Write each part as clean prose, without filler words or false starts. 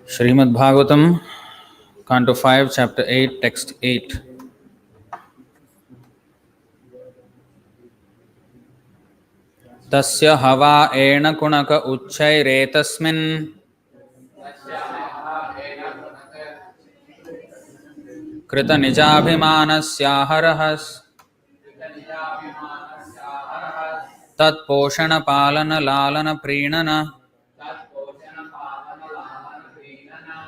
Srimad Bhagavatam, Canto 5, Chapter 8, Text 8. Tasya hava ena kunaka uchchairetasmin krita nijabhimanasya harahas tat poshana palana lalana prinana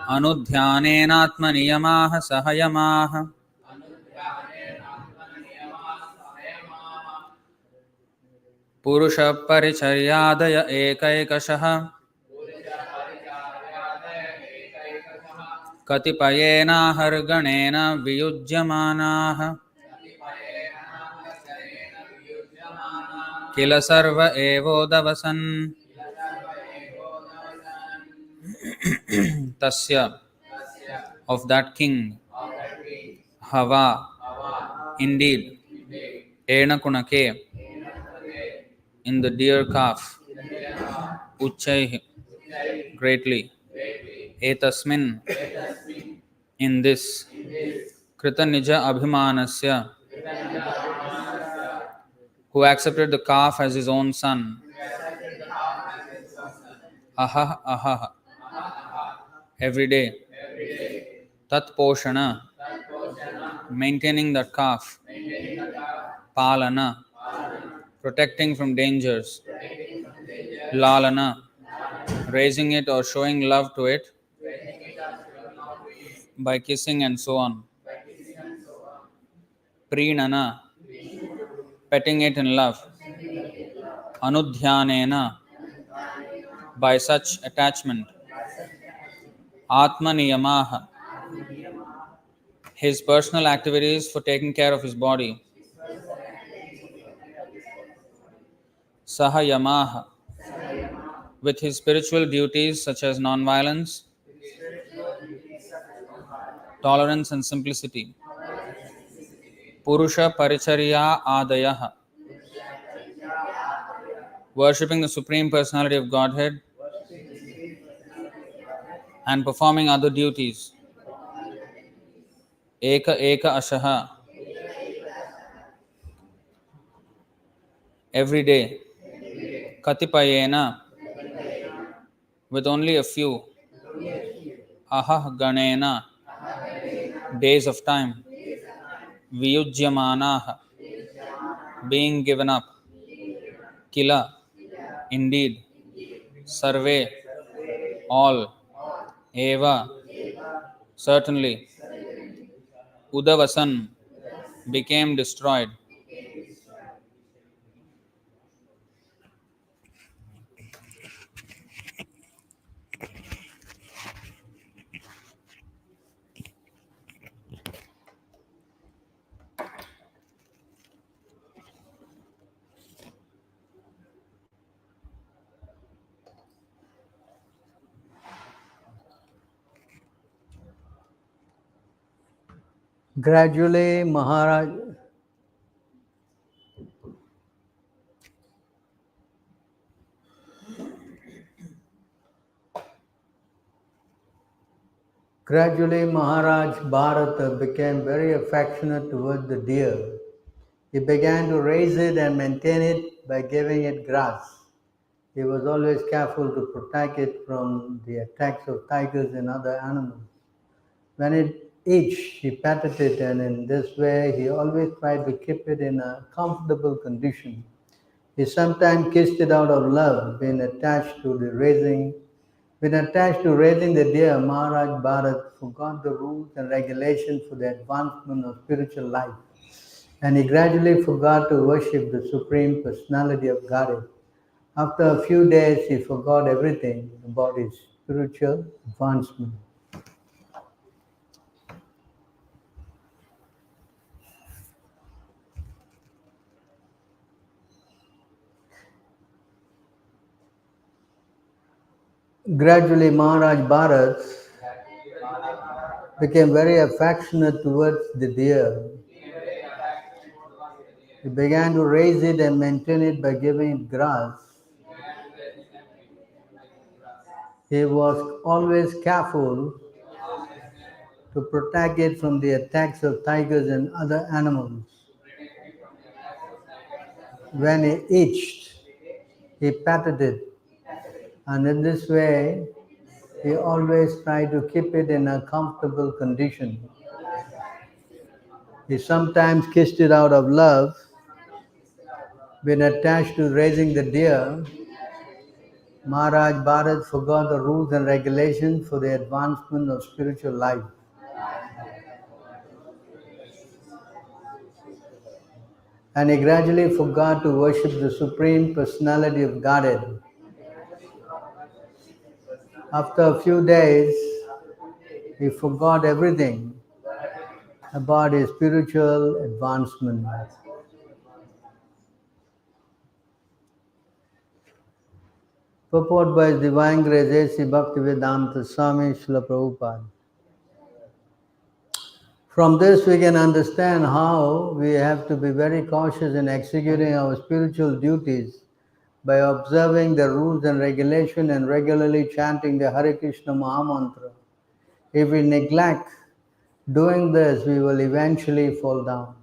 anudhyanenatmaniyamaha sahayamaha purusha paricharyadaya ekaikashaha katipayena harganena viyujyamanaha kila sarva evodavasan. Tasya, of that king, hava, indeed, ena kunake, in the deer calf, uchai, greatly, etasmin, in this, krita nija abhimanasya, who accepted the calf as his own son, ahah ahah, every day, tat poshana, maintaining that calf, palana, protecting from dangers, lalana, raising it or showing love to it by kissing and so on, prinana, petting it in love, anudhyanena, by such attachment, atmaniyamaha, his personal activities for taking care of his body, sahayamaha, with his spiritual duties such as non-violence, tolerance and simplicity, purusha paricharya adayaha, worshipping the Supreme Personality of Godhead and performing other duties, eka eka ashaha, every day, katipayena, with only a few, ahah ganena, days of time, viyujyamanaha, being given up, kila, indeed, sarve, all, eva, certainly, udavasan, became destroyed. Gradually, Maharaj Bharata became very affectionate toward the deer. He began to raise it and maintain it by giving it grass. He was always careful to protect it from the attacks of tigers and other animals. When it itched, he patted it, and in this way, he always tried to keep it in a comfortable condition. He sometimes kissed it out of love, being attached to raising the deer. Maharaj Bharat forgot the rules and regulations for the advancement of spiritual life, and he gradually forgot to worship the Supreme Personality of Godhead. After a few days, he forgot everything about his spiritual advancement. Gradually, Maharaj Bharat became very affectionate towards the deer. He began to raise it and maintain it by giving it grass. He was always careful to protect it from the attacks of tigers and other animals. When it itched, he patted it, and in this way, he always tried to keep it in a comfortable condition. He sometimes kissed it out of love. When attached to raising the deer, Maharaj Bharat forgot the rules and regulations for the advancement of spiritual life. And he gradually forgot to worship the Supreme Personality of Godhead. After a few days, he forgot everything about his spiritual advancement. Purport by His Divine Grace A.C. Bhaktivedanta Swami Srila Prabhupada. From this we can understand how we have to be very cautious in executing our spiritual duties by observing the rules and regulation and regularly chanting the Hare Krishna Mahamantra. If we neglect doing this, we will eventually fall down.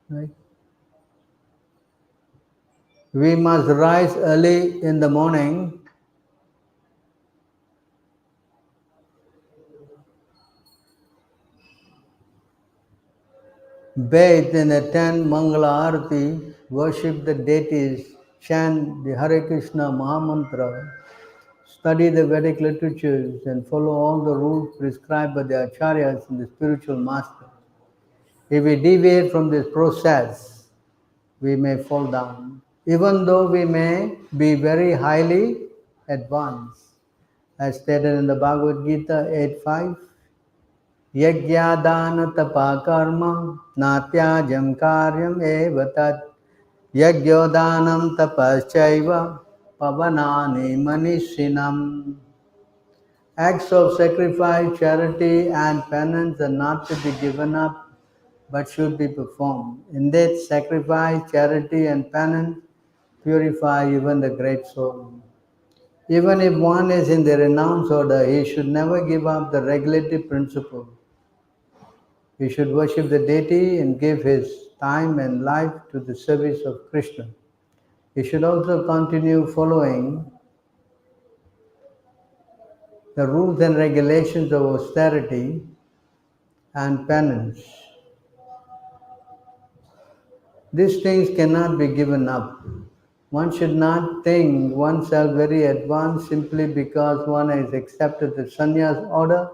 Right? We must rise early in the morning, bathe and attend Mangala Arati, worship the deities, chant the Hare Krishna Mahamantra, study the Vedic literatures, and follow all the rules prescribed by the acharyas and the spiritual master. If we deviate from this process, we may fall down, even though we may be very highly advanced. As stated in the Bhagavad Gita 8.5, Yagyadana tapa karma natyajam karyam eva tat yagyodanam tapaschaiva pavanani manishinam. Acts of sacrifice, charity and penance are not to be given up but should be performed. Indeed, sacrifice, charity and penance purify even the great soul. Even if one is in the renounce order, he should never give up the regulative principle. He should worship the deity and give his time and life to the service of Krishna. He should also continue following the rules and regulations of austerity and penance. These things cannot be given up. One should not think oneself very advanced simply because one has accepted the sannyas order.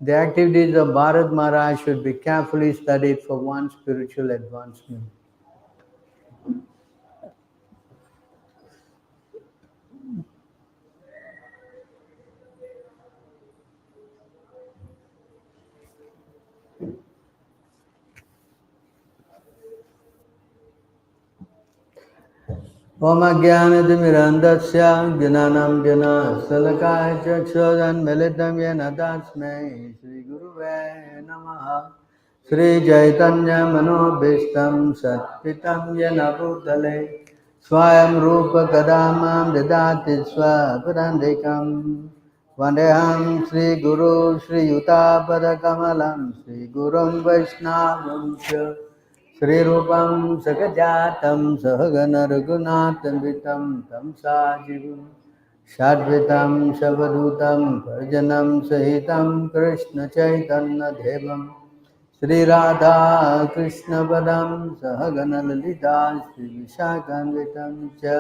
The activities of Bharat Maharaj should be carefully studied for one's spiritual advancement. Om Ajnanatimirandasya Jnanam Jana Salakaya Chakshudan Militam Yena Tasmai Shri Guruve Namaha Shri Chaitanya Manobhishtam Satpitam Yena Bhutale Swayam Rupa Kadamam Dadati Swapadandikam Vandeham Shri Guru Shri Yutapada Kamalam Shri Gurum Vaishnavam Sya Shri Rupam Sakajatam Sahagana Raghunatamritam Tam Sajivam Shadvitam Savadutam Parjanam Sahitam Krishna Chaitanya Devam Shri Radha Krishna Padam Sahagana Lalita Shri Vishakanvitam Cha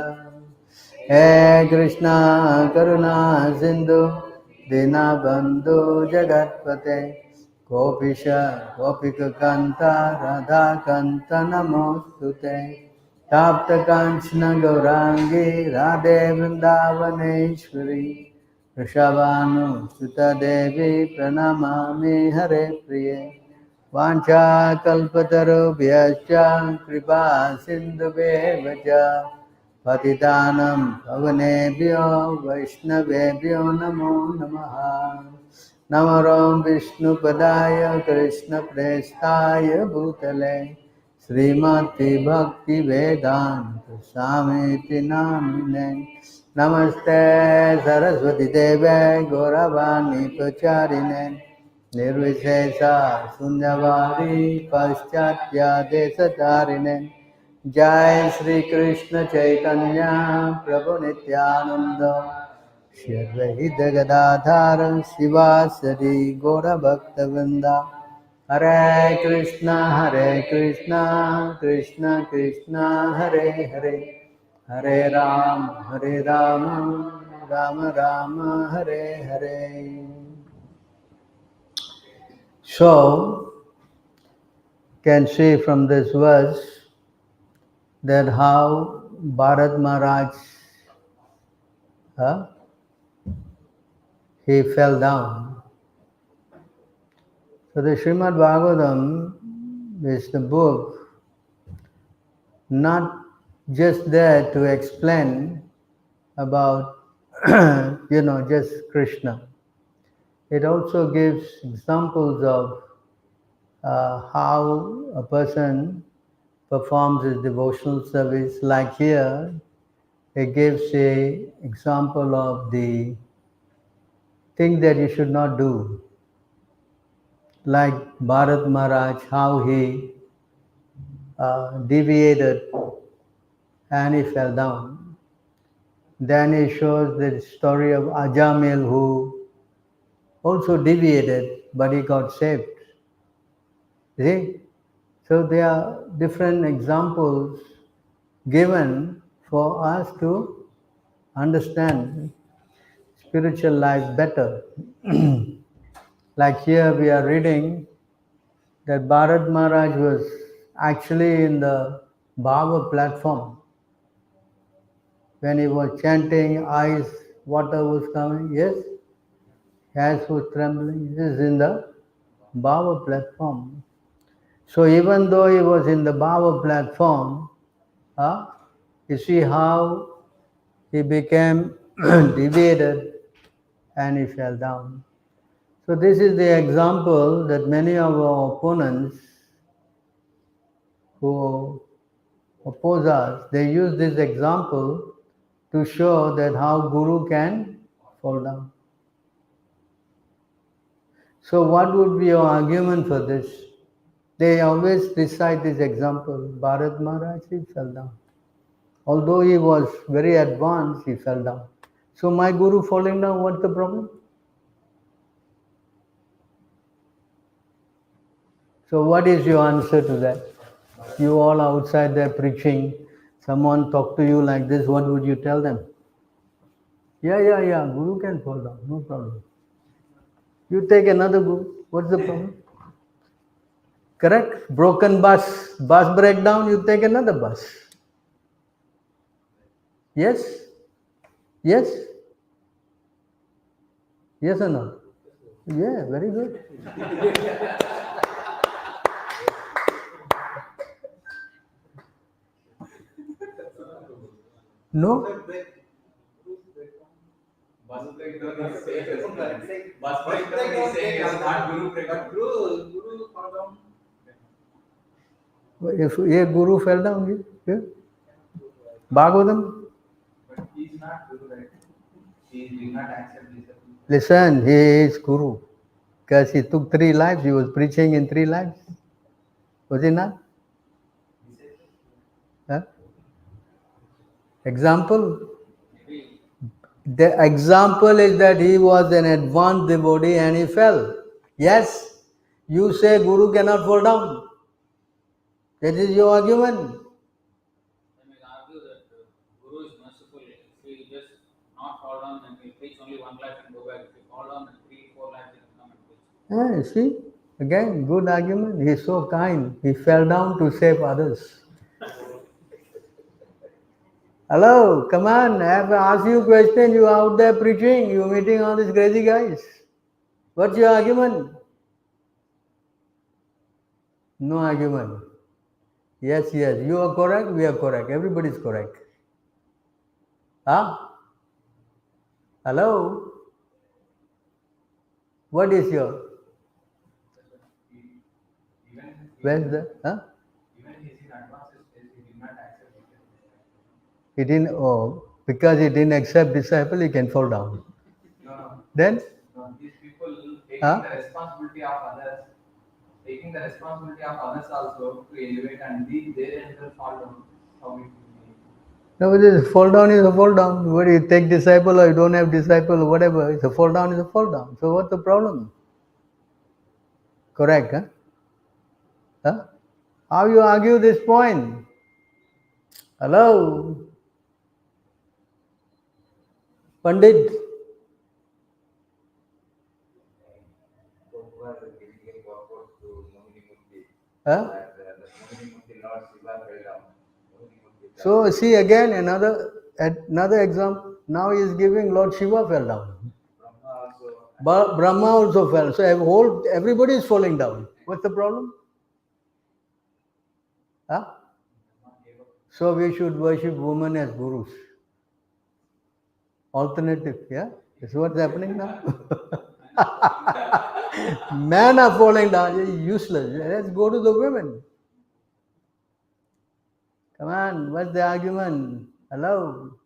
He Krishna Karuna Sindhu Dinabandhu Jagatpate Gopisha Gopika Kanta Radha Kanta Namostute Tapta Kanchana Gaurangi Radhe Vrindavaneshwari Rishabhanu Sutta Devi Pranamami Hare Priye Vancha Kalpatarubhyascha Kripa Sindhubheva Patitanam Pavanebhyo Vaishnavebhyo Namo Namaha Namaram Vishnu Padaya Krishna Prestaya Bhutale Srimati Bhakti Vedanta Swamiti Namine Namaste Saraswati Deve Gauravani Pacharine Nirvishesha Sunyavari Paschatya Desatarine Jai Sri Krishna Chaitanya Prabhu Nityananda Shri Advaita Gadadhara Sivasari Gaura Bhaktavinda Hare Krishna, Krishna Krishna, Hare Hare, Hare Rama, Rama Rama, Hare Hare. So, can see from this verse that how Bharat Maharaj, he fell down. So the Srimad Bhagavatam is the book not just there to explain about just Krishna. It also gives examples of how a person performs his devotional service. Like here, it gives a example of the thing that you should not do. Like Bharat Maharaj, how he deviated and he fell down. Then he shows the story of Ajamil who also deviated, but he got saved. See? So there are different examples given for us to understand spiritual life better. Like here we are reading that Bharat Maharaj was actually in the Bhava platform. When he was chanting, eyes, water was coming, yes, hands was trembling. This is in the Bhava platform. So even though he was in the Bhava platform, you see how he became deviated and he fell down. So this is the example that many of our opponents who oppose us, they use this example to show that how Guru can fall down. So what would be your argument for this? They always recite this example. Bharat Maharaj, he fell down. Although he was very advanced, he fell down. So my Guru falling down, what's the problem? So what is your answer to that? You all outside there preaching, someone talk to you like this, what would you tell them? Yeah, Guru can fall down, no problem. You take another Guru, what's the problem? Correct? Broken bus breakdown, you take another bus. Yes? Yes? Yes or no? Yeah, very good. No? Bus breakdown is safe as bus breakdown is saying is not Guru breakdown. Guru fall down. If a Guru fell down, yeah. Bhagavatam? But he is not Guru, right? He did not accept this. Listen, he is Guru. Because he took 3 lives, he was preaching in 3 lives. Was he not? Huh? Example? The example is that he was an advanced devotee and he fell. Yes, you say Guru cannot fall down. That is your argument. I may argue that Guru is merciful. If we just not fall down and we preach only 1 life and go back, if we fall down and 3, 4 lives, he will come and preach. See, again, good argument. He is so kind. He fell down to save others. Hello, come on. I have asked you a question. You out there preaching. You meeting all these crazy guys. What's your argument? No argument. Yes. You are correct. We are correct. Everybody is correct. Huh? Hello? What is your? Where's the? Huh? Even his He didn't. Oh, because he didn't accept disciple, he can fall down. No, Then, no. These people taking huh? the responsibility of others, taking the responsibility of others also to elevate, and they themselves fall down. How it will be. No, this fall down is a fall down. Whether you take disciple or you don't have disciple or whatever, it's a fall down is a fall down. So what's the problem? Correct, huh? Huh? How you argue this point? Hello, Pandit. Gopāl giving a purpose to Mohini Murti. Huh? That the Mohini Murti Lord Shiva fell down. Mohini Murti So see again another example. Now he is giving Lord Shiva fell down. Brahma also. Brahma also fell. So everybody is falling down. What's the problem? Huh? So we should worship women as gurus. Alternative, yeah? That's what's happening now. Men are falling down. You're useless. Let's go to the women. Come on, what's the argument? Hello?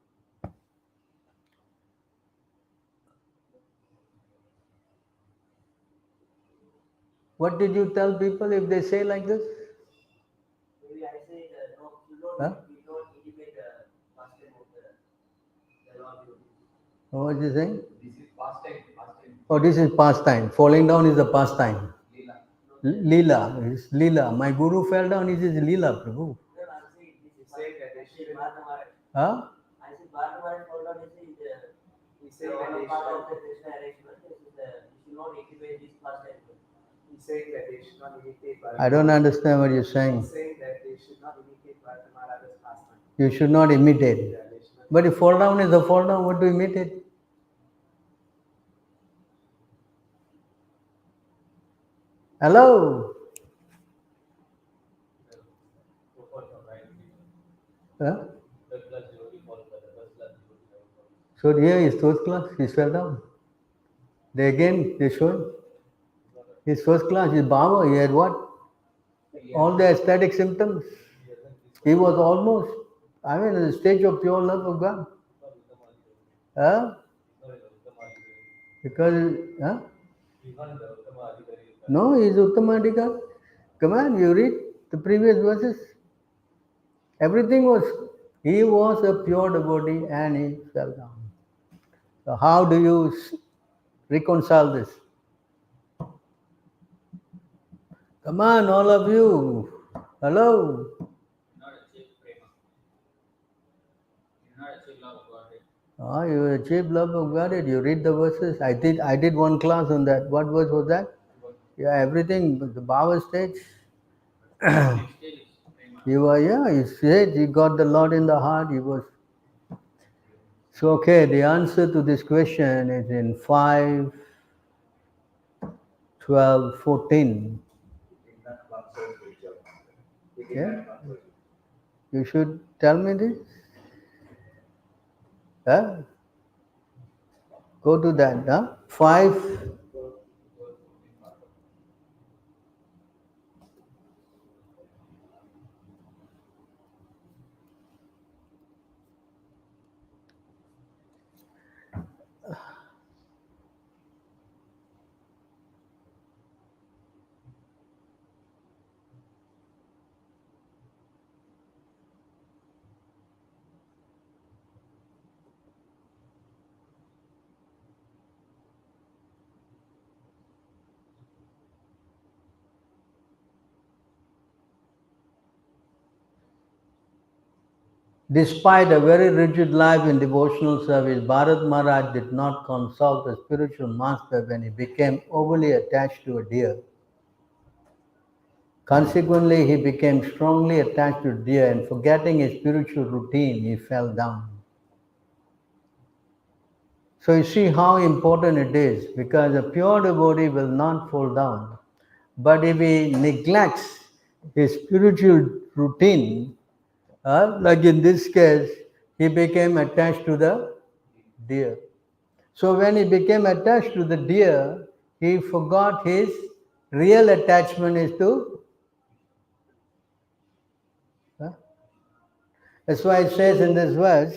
What did you tell people if they say like this? Maybe I say no, Huh? you don't imitate the pastime of the Lord. What was you saying? This is pastime. Pastime. Oh, this is pastime. Falling down is a pastime. Leela. Leela. It's Leela. My guru fell down. This is Leela, Prabhu. No, I'm saying this is Say that they should. Huh? I say Bharatamaran hold on is He say the that one they part of should. the Krishna arrangement. This is you should not imitate this pastime. He's saying that they should not imitate Bharat. I don't understand what you're saying. He's saying that they should not imitate Bharat Maharaj's pastime. You should not imitate. Yeah, they should not. But if fall down is a fall down, what to imitate? Hello? Huh? So here is first class, he fell down. They showed his first class, his Baba, he had what? All the aesthetic symptoms. He was almost, in the stage of pure love of God. Huh? Because, huh? No, he is Uttamadhikar. Come on, you read the previous verses. Everything was, he was a pure devotee and he fell down. So how do you reconcile this? Come on, all of you. Hello. Not achieve prema. Not achieve love of Godhead. Oh, you achieve love of Godhead. You read the verses. I did one class on that. What verse was that? Yeah, everything. The Baba stage. Next stage is prema. He said he got the Lord in the heart. He was. So, okay, the answer to this question is in 5, 12, 14. Yeah? You should tell me this. Huh? Go to that. Huh? 5. Despite a very rigid life in devotional service, Bharat Maharaj did not consult a spiritual master when he became overly attached to a deer. Consequently, he became strongly attached to deer and forgetting his spiritual routine, he fell down. So you see how important it is, because a pure devotee will not fall down. But if he neglects his spiritual routine, like in this case, he became attached to the deer. So when he became attached to the deer, he forgot his real attachment is to. That's why it says in this verse,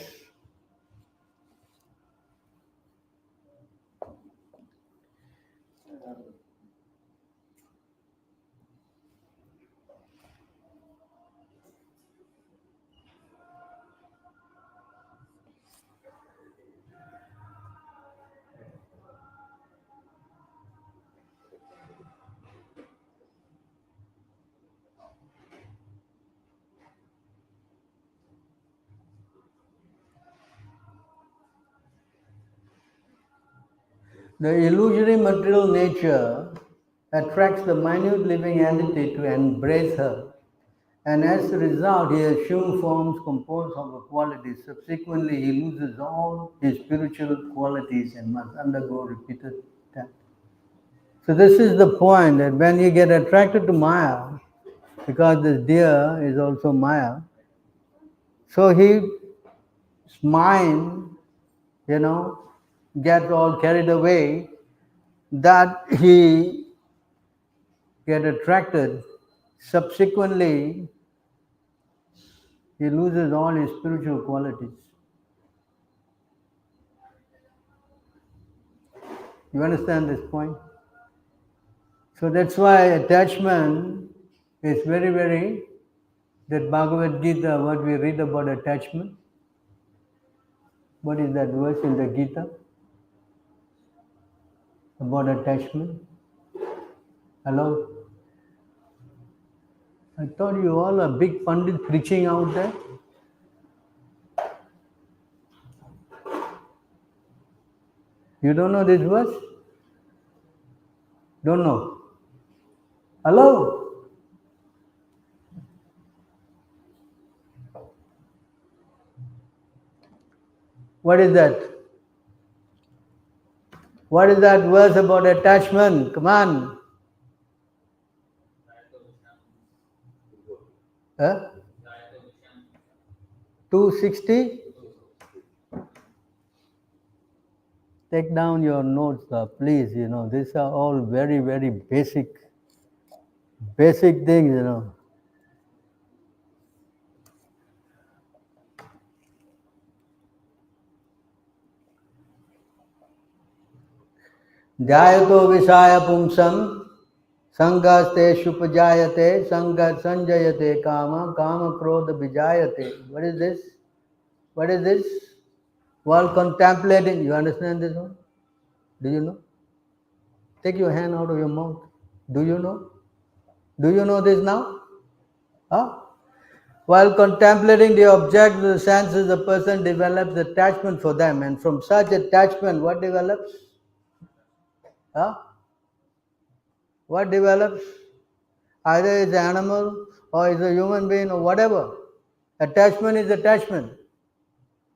the illusory material nature attracts the minute living entity to embrace her, and as a result, he assumes forms composed of the qualities. Subsequently, he loses all his spiritual qualities and must undergo repeated death. So, this is the point that when you get attracted to Maya, because this deer is also Maya, so his mind, gets all carried away that he get attracted. Subsequently, he loses all his spiritual qualities. You understand this point? So that's why attachment is very, very, that Bhagavad Gita, what we read about attachment. What is that verse in the Gita about attachment? Hello? I thought you all are big pundit preaching out there. You don't know this verse? Don't know? Hello? What is that? What is that verse about attachment? Come on. Huh? 260? Take down your notes, please. These are all very, very basic things. Dhyayato visaya pumsam sangaste shupajayate sangat sanjayate kama kama krodha vijayate. What is this? What is this? While contemplating, you understand this one? Do you know? Take your hand out of your mouth. Do you know? Do you know this now? Huh? While contemplating the object of the senses, the person develops attachment for them, and from such attachment, what develops? Huh? What develops? Either it's an animal or it's a human being or whatever. Attachment is attachment,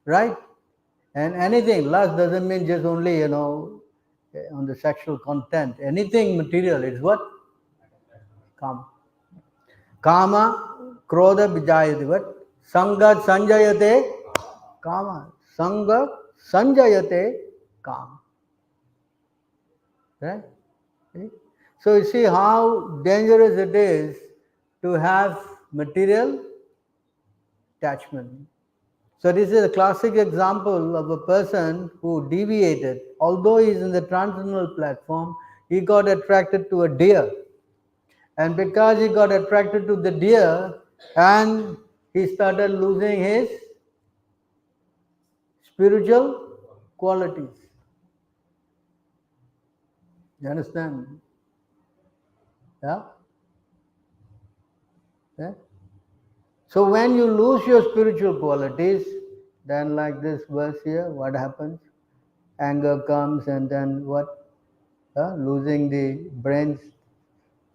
right? And anything, lust doesn't mean just only, on the sexual content. Anything material is what? Kama. Kama, krodha, vijayate. What? Sangat sanjayate, kama. Sangat sanjayate, kama. Right? So you see how dangerous it is to have material attachment. So this is a classic example of a person who deviated. Although he is in the transcendental platform, he got attracted to a deer. And because he got attracted to the deer, and he started losing his spiritual qualities. You understand? Yeah? Yeah? So when you lose your spiritual qualities, then like this verse here, what happens? Anger comes, and then what? Losing the brain's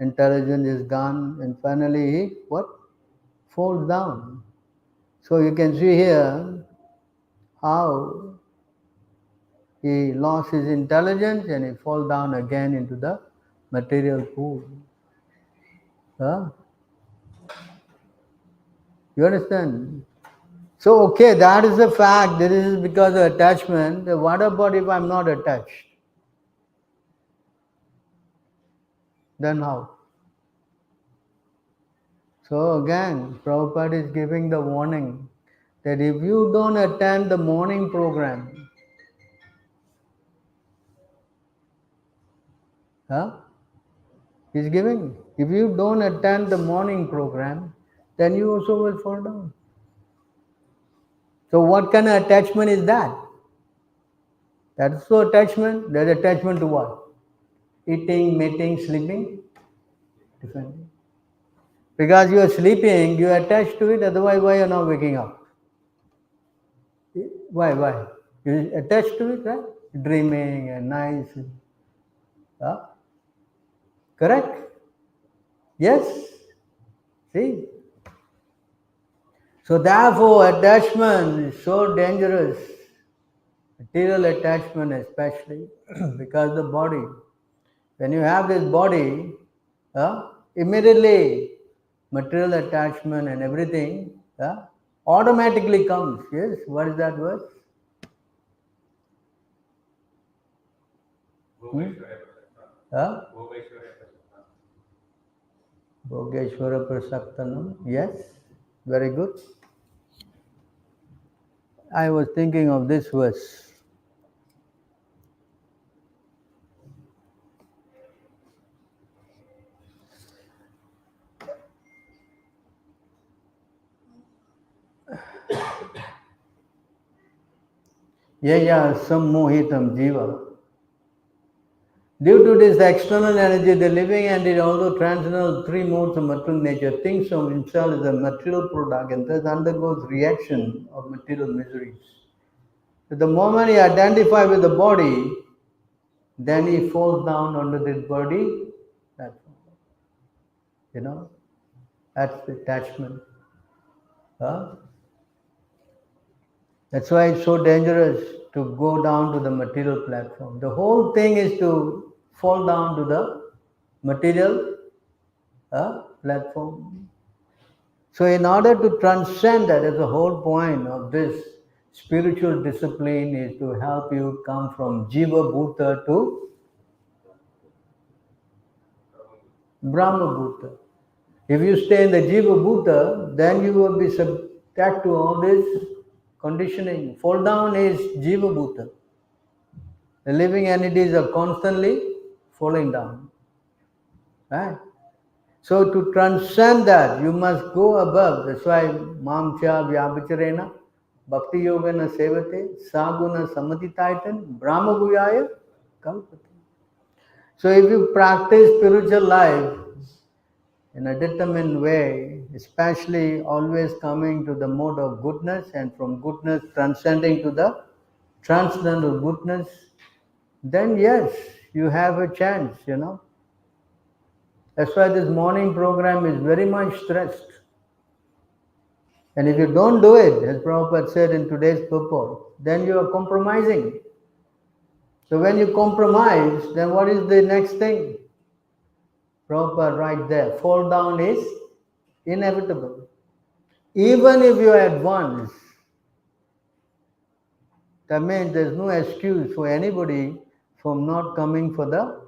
intelligence is gone, and finally he what? Falls down. So you can see here how he lost his intelligence and he falls down again into the material pool. You understand? So, okay, that is a fact. This is because of attachment. What about if I'm not attached? Then how? So again, Prabhupada is giving the warning that if you don't attend the morning program, he's giving. If you don't attend the morning program, then you also will fall down. So what kind of attachment is that? That's so attachment. There's attachment to what? Eating, mating, sleeping? Different. Because you are sleeping, you are attached to it, otherwise why you are not waking up? Why? You attached to it, right? Dreaming and nice. Correct? Yes? See? So therefore attachment is so dangerous. Material attachment especially, because the body. When you have this body, immediately material attachment and everything automatically comes. Yes, what is that word? Bhogeshwara Prasaktanam. Yes, very good. I was thinking of this verse. Yaya sammohitam jiva. Due to this external energy, the living entity, although transcendental three modes of material nature, thinks of himself as a material product and thus undergoes reaction of material miseries. So the moment he identifies with the body, then he falls down under this body. That's that's the attachment. That's why it's so dangerous to go down to the material platform. The whole thing is to fall down to the material platform. So in order to transcend that, the whole point of this spiritual discipline is to help you come from Jiva Bhuta to Brahma Bhuta. If you stay in the Jiva Bhuta, then you will be subject to all this conditioning. Fall down is Jiva Bhuta. The living entities are constantly falling down. Right? So to transcend that, you must go above. That's why Mamcha Vyabhicharena Bhakti Yogana Sevate Saguna Samadhitaitan Brahma Guyaya Kalpate. So if you practice spiritual life in a determined way, especially always coming to the mode of goodness and from goodness transcending to the transcendental goodness, then yes, you have a chance, That's why this morning program is very much stressed. And if you don't do it, as Prabhupada said in today's purport, then you are compromising. So when you compromise, then what is the next thing? Prabhupada right there, fall down is inevitable. Even if you are advanced, that means there's no excuse for anybody from not coming for the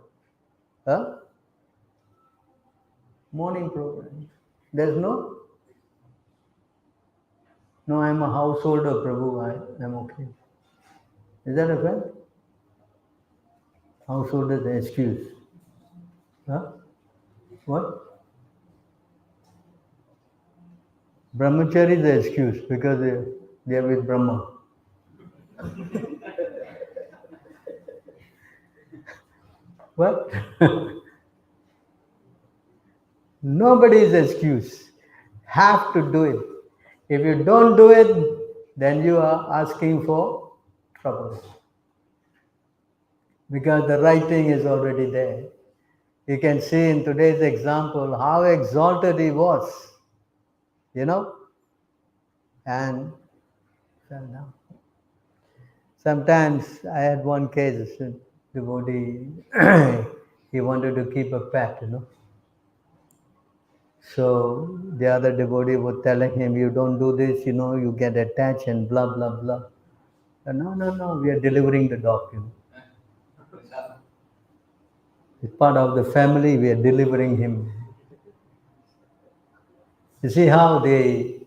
morning program. There's no, I'm a householder, Prabhu, I'm okay. Is that a fact? Householder is an excuse. What? Brahmachari is the excuse because they are with Brahma. What? Nobody's excuse. Have to do it. If you don't do it, then you are asking for trouble. Because the writing is already there. You can see in today's example how exalted he was, and fell down. Sometimes I had one case, a devotee, he wanted to keep a pet, So the other devotee was telling him, you don't do this, you get attached and blah, blah, blah. No, we are delivering the dog, It's part of the family, we are delivering him. You see how they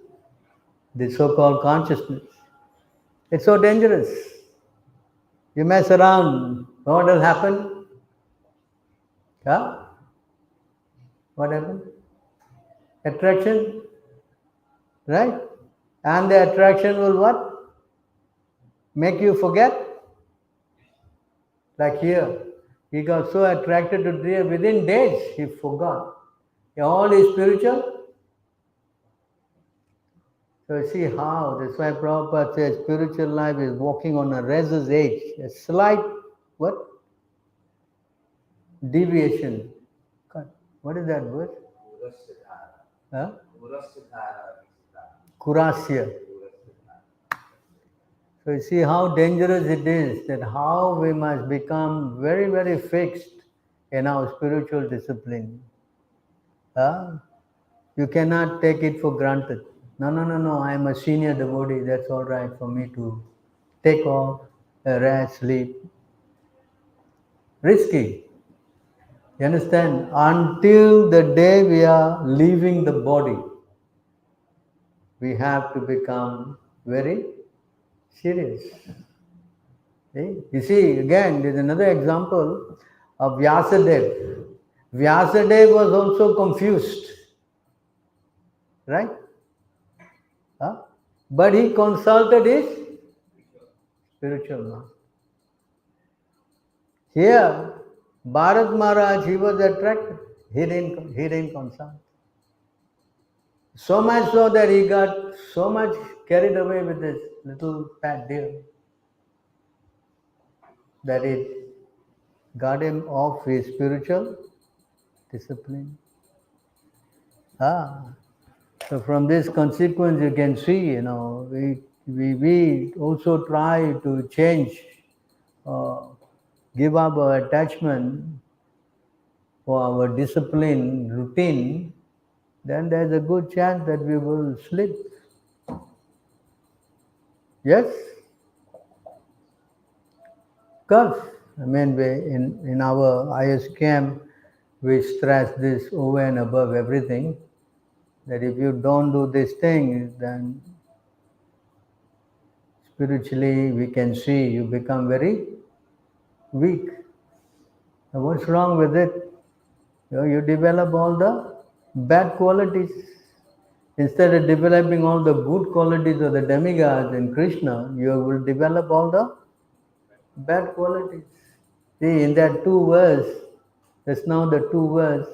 the so-called consciousness. It's so dangerous. You mess around, what will happen? Huh? What happened? Attraction, right? And the attraction will what? Make you forget? Like here, he got so attracted to deer, within days he forgot. All is spiritual. So you see how, that's why Prabhupada says spiritual life is walking on a razor's edge. A slight, what? Deviation. God, what is that word? Huh? Kurasya. So you see how dangerous it is, that how we must become very, very fixed in our spiritual discipline. You cannot take it for granted. No, I am a senior devotee, that's all right for me to take off, rest, sleep. Risky. You understand? Until the day we are leaving the body, we have to become very serious. Okay? You see, again, there's another example of Vyasadeva. Vyasadeva was also confused, right? But he consulted his spiritual master. Here, Bharat Maharaj, he was attracted. He didn't consult. So much so that he got so much carried away with this little fat deer that it got him off his spiritual discipline. So from this consequence you can see, we also try to change, give up our attachment for our discipline routine, then there's a good chance that we will slip. Yes? Because, in our IS camp, we stress this over and above everything, that if you don't do this thing, then spiritually we can see you become very weak. Now what's wrong with it? You develop all the bad qualities. Instead of developing all the good qualities of the demigods in Krishna, you will develop all the bad qualities. See, in that two verse, that's now the two verse,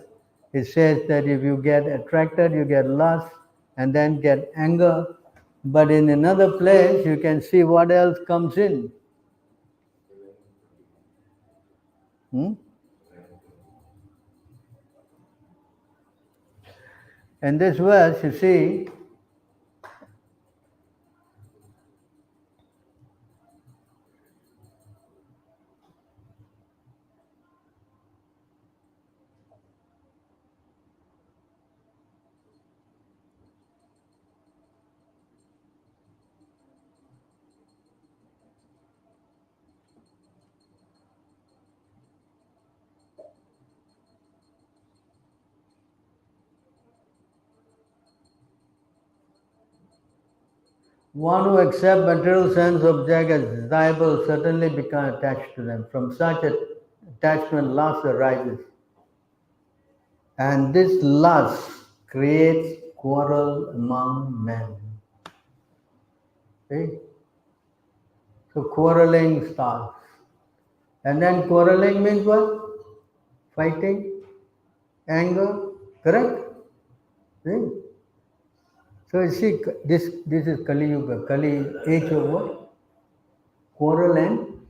it says that if you get attracted, you get lust, and then get anger. But in another place, you can see what else comes in. In this verse, you see, one who accepts material sense object as desirable certainly becomes attached to them. From such attachment, lust arises. And this lust creates quarrel among men. See? So quarreling starts. And then quarreling means what? Fighting, anger, correct? See? So you see, this is Kali Yuga, Kali age of what? Quarrel and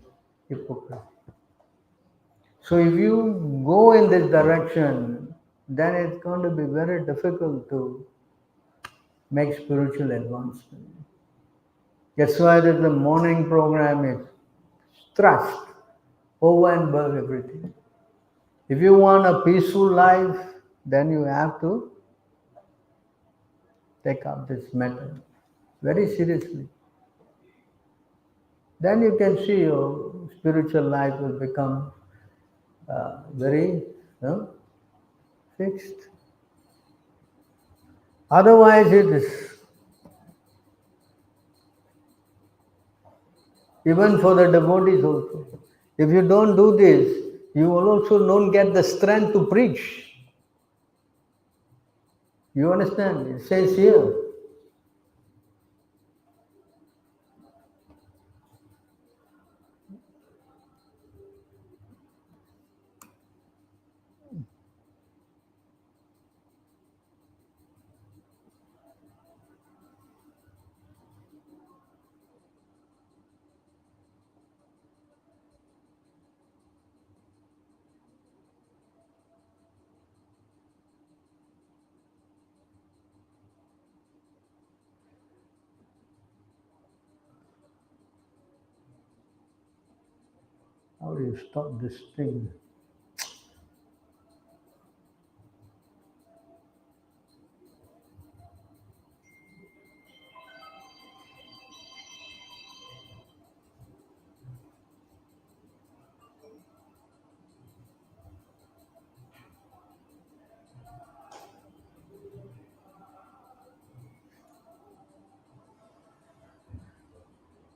hypocrisy. So if you go in this direction, then it's going to be very difficult to make spiritual advancement. That's why the morning program is thrust over and above everything. If you want a peaceful life, then you have to take up this matter very seriously. Then you can see your spiritual life will become very fixed. Otherwise, it is Even for the devotees also. If you don't do this, you will also don't get the strength to preach. You understand? It says here. How do you stop this thing?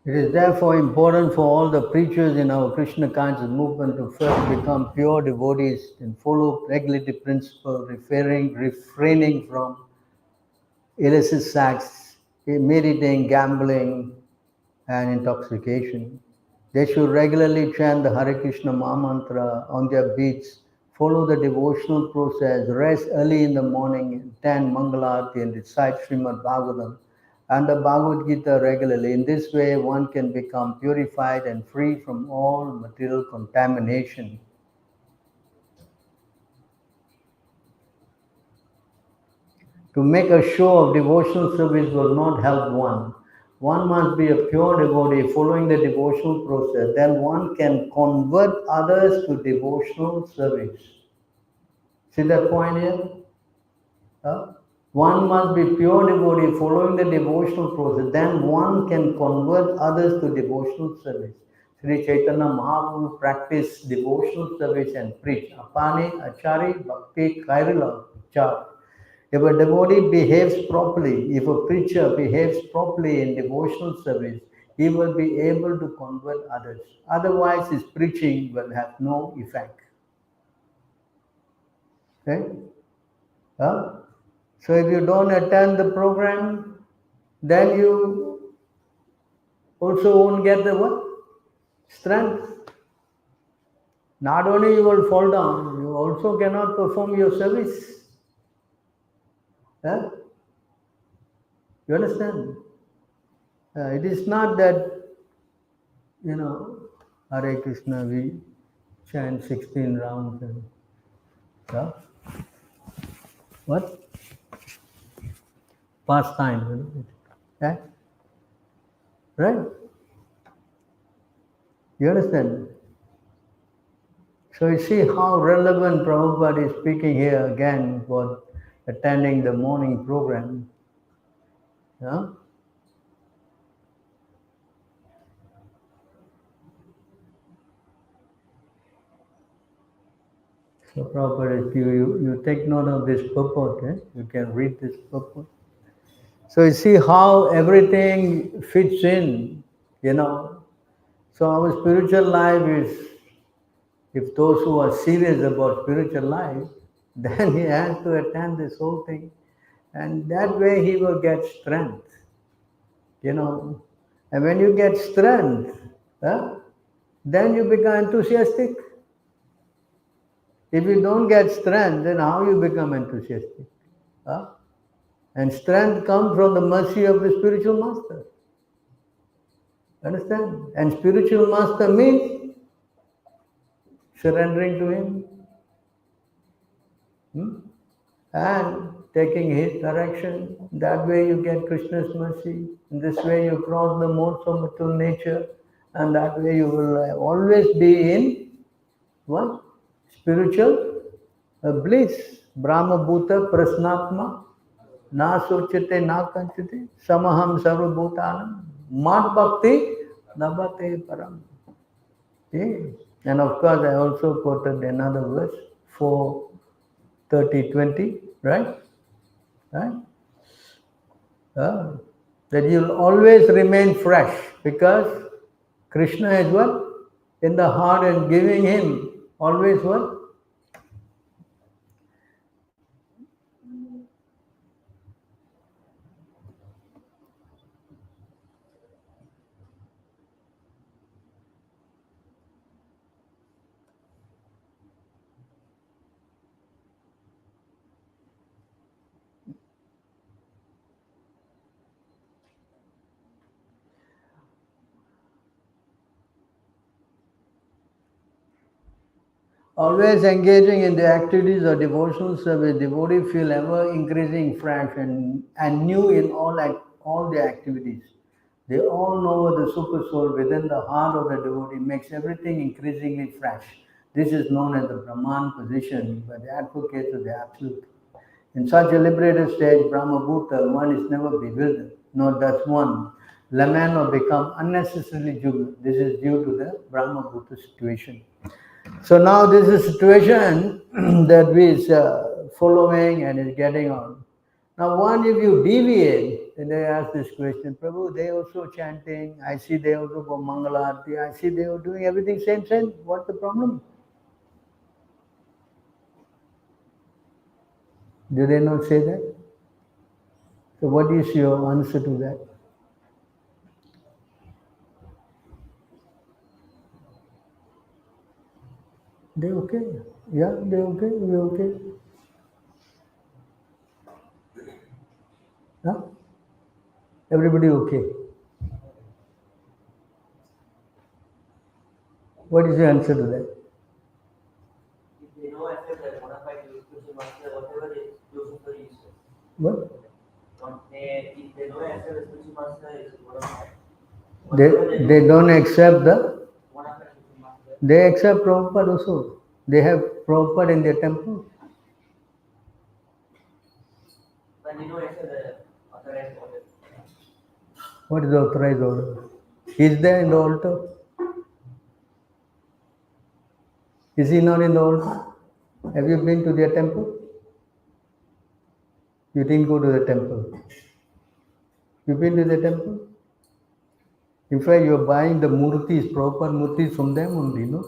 It is therefore important for all the preachers in our Krishna conscious movement to first become pure devotees and follow regulative principle, refraining from illicit sex, meditating, gambling, and intoxication. They should regularly chant the Hare Krishna Maha Mantra on their beats, follow the devotional process, rest early in the morning, attend Mangalarti and recite Srimad Bhagavatam and the Bhagavad Gita regularly. In this way, one can become purified and free from all material contamination. To make a show of devotional service will not help one. One must be a pure devotee following the devotional process. Then one can convert others to devotional service. See that point here? Huh? One must be pure devotee following the devotional process. Then one can convert others to devotional service. Sri Chaitanya Mahaprabhu practiced devotional service and preached. Apani achari bhakti kairila char. If a devotee behaves properly, if a preacher behaves properly in devotional service, he will be able to convert others. Otherwise, his preaching will have no effect. Okay? Huh? So if you don't attend the program, then you also won't get the what? Strength. Not only you will fall down, you also cannot perform your service. Huh? You understand? It is not that, Hare Krishna, we chant 16 rounds and stuff. What? Pastime. Okay? Right? You understand? So you see how relevant Prabhupada is speaking here again for attending the morning program. Yeah? So Prabhupada, if you take note of this purport, you can read this purport. So you see how everything fits in, So our spiritual life is, if those who are serious about spiritual life, then he has to attend this whole thing. And that way he will get strength, And when you get strength, then you become enthusiastic. If you don't get strength, then how you become enthusiastic? And strength comes from the mercy of the spiritual master. Understand? And spiritual master means surrendering to him. And taking his direction. That way you get Krishna's mercy. In this way you cross the modes of material nature. And that way you will always be in what? Spiritual bliss. Brahma Bhuta Prasnatma. Na sochate na kanchate. Samaham sarva bhutanam. Mat bhakti nabate param. Okay. And of course I also quoted another verse, 4:30:20, right? Right? That you'll always remain fresh because Krishna is what? In the heart and giving him always what? Always engaging in the activities of devotional service, devotee feel ever increasing fresh and new in all the activities. They all know the super soul within the heart of the devotee makes everything increasingly fresh. This is known as the Brahman position by the advocates of the Absolute. In such a liberated stage, Brahma Bhuta, one is never bewildered, nor does one lament or become unnecessarily jubilant. This is due to the Brahma Bhuta situation. So now this is a situation that we is following and is getting on. Now one, if you deviate, then they ask this question, Prabhu, they also chanting, I see they also go Mangalarti, I see they are doing everything same, what's the problem? Do they not say that? So what is your answer to that? They okay? Yeah, they okay? We okay? Huh? Everybody okay? What is your answer to that? If they know after the bona fide spiritual master, whatever is useful for use. What? If they know after the spiritual master is bona fide, They don't accept the. bona fide spiritual master, They accept Prabhupada also. They have Prabhupada in their temple. but they know after the authorized order. What is the authorized order? Is there in the altar? Is he not in the altar? Have you been to their temple? You didn't go to the temple. You been to the temple? In fact, you are buying the murtis, Prabhupada murtis from them only, no?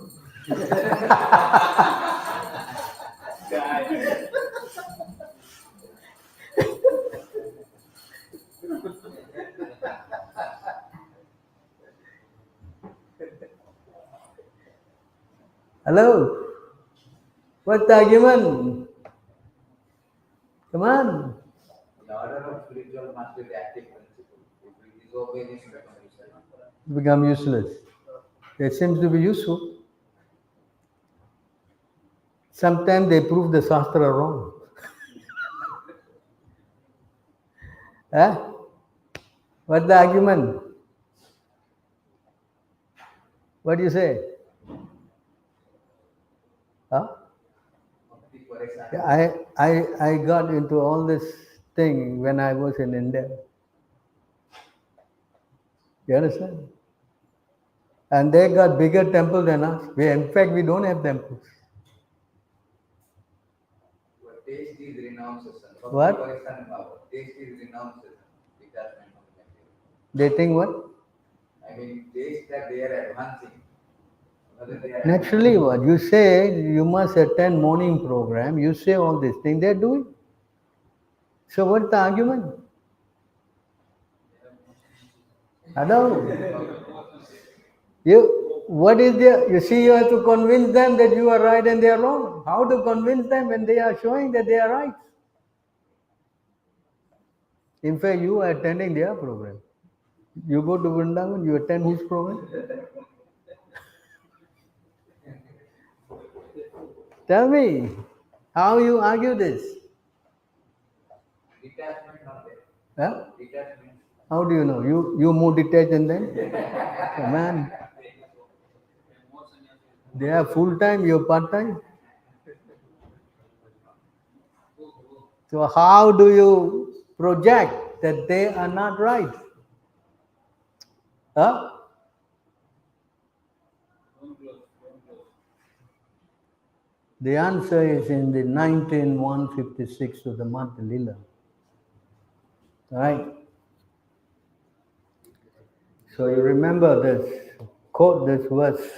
Hello? What's the argument? Come on. The order of spiritual master is the active principle. If we disobey this, we become useless. Become useless. It seems to be useful. Sometimes they prove the Shastra wrong. Huh? What's the argument? What do you say? Huh? For example, I got into all this thing when I was in India. You understand? And they got bigger temple than us. In fact, we don't have temples. taste is renunciation. What? Taste is renunciation. Detachment from the material. They think what? I mean, taste that they are advancing. Whether they are Naturally, what? You say you must attend morning program. You say all these things. They're doing. So what's the argument? Hello? What is there? You see, you have to convince them that you are right and they are wrong. How to convince them when they are showing that they are right? In fact, you are attending their program. You go to Vrindavan, you attend whose program? Tell me, how you argue this? detachment from there. Huh? Detachment. How do you know? You more detached than them? Come on. They are full time, you are part time. So how do you project that they are not right? Huh? The answer is in the 19:156 of the Madhya Lila. Right? So you remember this quote this verse.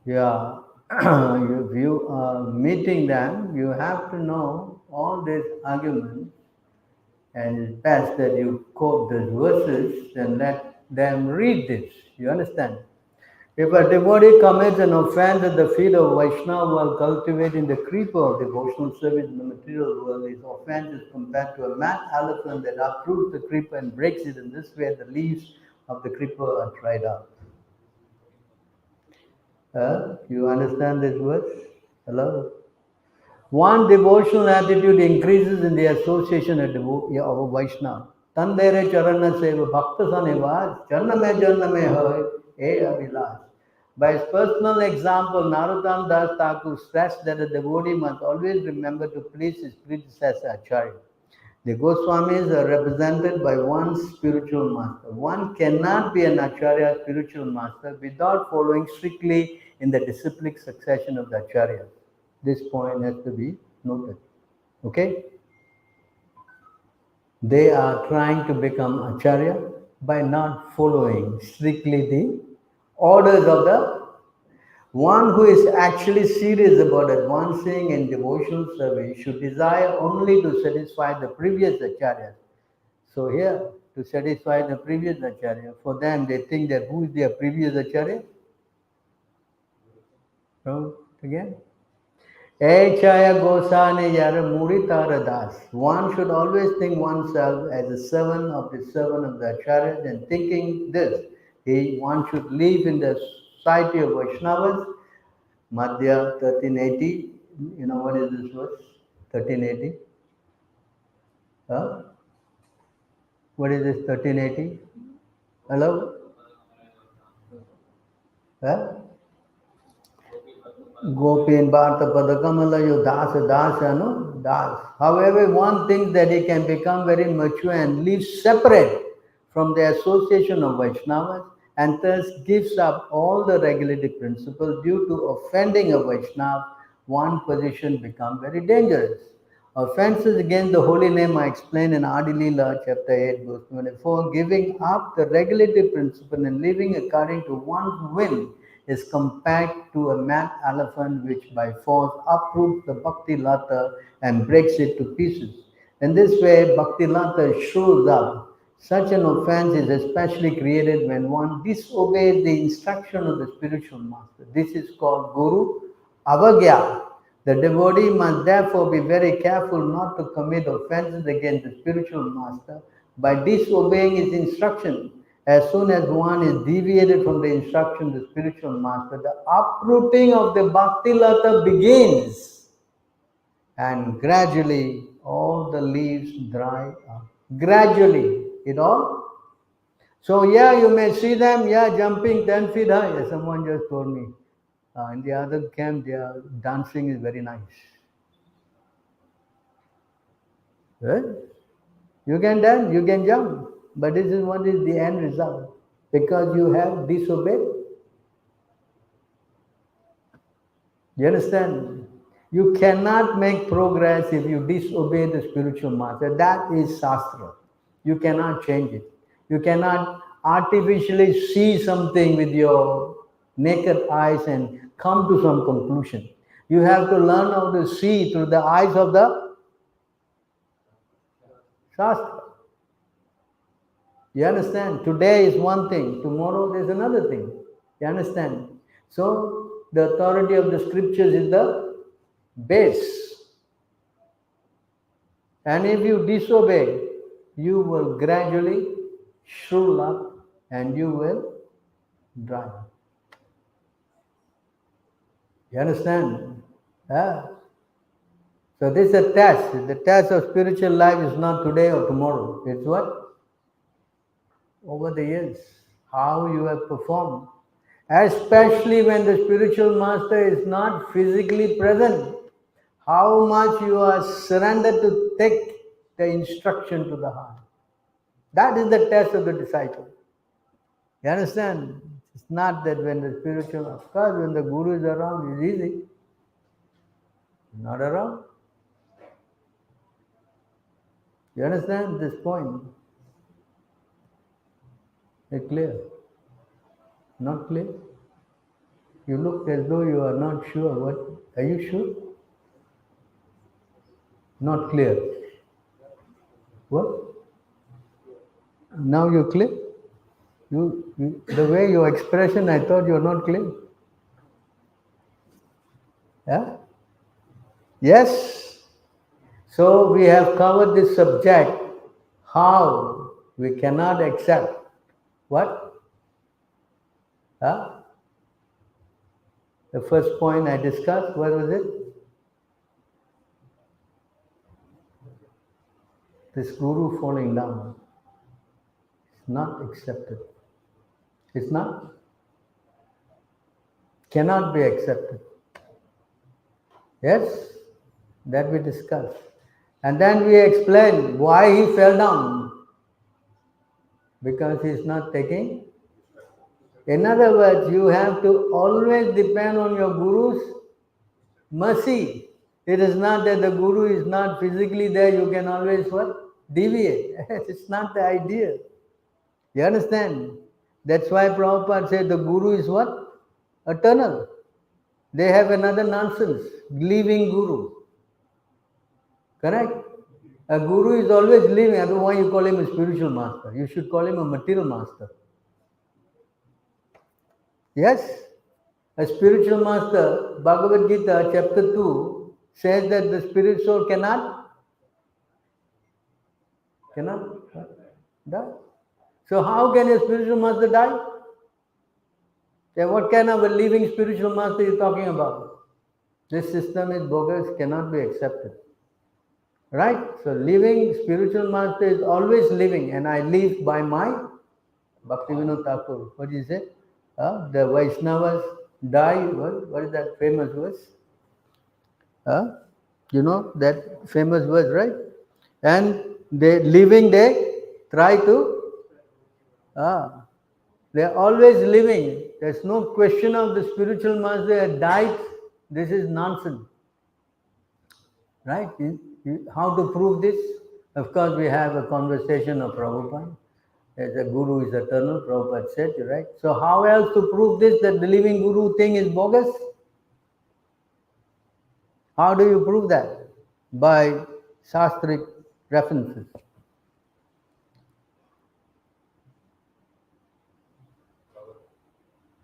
Yeah, if you are meeting them, you have to know all these arguments, and it's best that you quote these verses and let them read this. You understand? If a devotee commits an offense at the feet of Vaishnava while cultivating the creeper of devotional service in the material world, his offense is compared to a mad elephant that uproots the creeper and breaks it. In this way, the leaves of the creeper are dried up. You understand this verse? Hello? One devotional attitude increases in the association of a Vaishnava. Tandere charana seva bhakta sanivas, janame hoy, e avilas. By his personal example, Narottam Das Thakur stressed that a devotee must always remember to please his predecessor Acharya. The Goswamis are represented by one spiritual master. One cannot be an Acharya spiritual master without following strictly in the disciplic succession of the Acharya. This point has to be noted. Okay? They are trying to become Acharya by not following strictly the orders of the one who is actually serious about advancing in devotional service should desire only to satisfy the previous acharyas. So here, to satisfy the previous acharya, for them they think that who is their previous acharya? So again. Echaya Gosane Yara Muritara Das. One should always think oneself as a servant of the Acharya, and thinking this, one should live in the society of Vaishnavas. Madhya 1380. You know what is this verse? 1380. Huh? What is this 1380? Hello? Huh? Gopin Bharta Padakamala dāsa, no? Das. However, one thinks that he can become very mature and live separate from the association of Vaishnavas, and thus gives up all the regulative principles. Due to offending a Vaishnava, one position becomes very dangerous. Offenses against the holy name are explained in Adi Leela, chapter 8, verse 24. Giving up the regulative principle and living according to one's will is compared to a mad elephant which by force uproots the bhakti lata and breaks it to pieces. In this way, bhakti lata shows up. Such an offense is especially created when one disobeys the instruction of the spiritual master. This is called Guru Avagya. The devotee must therefore be very careful not to commit offenses against the spiritual master by disobeying his instruction. As soon as one is deviated from the instruction of the spiritual master, the uprooting of the bhakti lata begins, and gradually all the leaves dry up. Gradually, it all. So yeah, you may see them, jumping 10 feet high, as someone just told me. In the other camp, their dancing is very nice. Right? You can dance, you can jump, but this is what is the end result, because you have disobeyed. You understand? You cannot make progress if you disobey the spiritual master. That is Shastra. You cannot change it. You cannot artificially see something with your naked eyes and come to some conclusion. You have to learn how to see through the eyes of the Shastra. You understand? Today is one thing, tomorrow there's another thing. You understand? So, the authority of the scriptures is the base. And if you disobey, you will gradually shrivel up and you will dry up. You understand? Yeah. So this is a test. The test of spiritual life is not today or tomorrow. It's what? Over the years. How you have performed. Especially when the spiritual master is not physically present. How much you are surrendered to take the instruction to the heart. That is the test of the disciple. You understand? It's not that when the spiritual, of course, when the guru is around, it's easy. Not around. You understand this point? Is it clear? Not clear? You look as though you are not sure. What? Are you sure? Not clear. What? Now you're clear? The way your expression, I thought you were not clear. Yeah? Yes? So we have covered this subject, how we cannot accept what? Huh? The first point I discussed, what was it? This guru falling down. It's not accepted. It's not? Cannot be accepted. Yes? That we discussed. And then we explained why he fell down. Because he's not taking. In other words, you have to always depend on your guru's mercy. It is not that the guru is not physically there, you can always what? Deviate. It's not the idea. You understand? That's why Prabhupada said the guru is what? Eternal. They have another nonsense, living guru. Correct? A guru is always living, otherwise you call him a spiritual master. You should call him a material master. Yes? A spiritual master, Bhagavad Gita, chapter 2, says that the spirit soul cannot die. So how can a spiritual master die? Then what kind of a living spiritual master are you talking about? This system is bogus, cannot be accepted. Right? So living spiritual master is always living, and I live by my Bhaktivinoda Thakur. What is it? The Vaishnavas die. What is that famous verse? You know that famous verse, right? And they living, they try to. They are always living. There's no question of the spiritual master died. This is nonsense. Right? How to prove this? Of course, we have a conversation of Prabhupada. As a guru is eternal, Prabhupada said, right? So how else to prove this, that the living guru thing is bogus? How do you prove that? By Shastric references.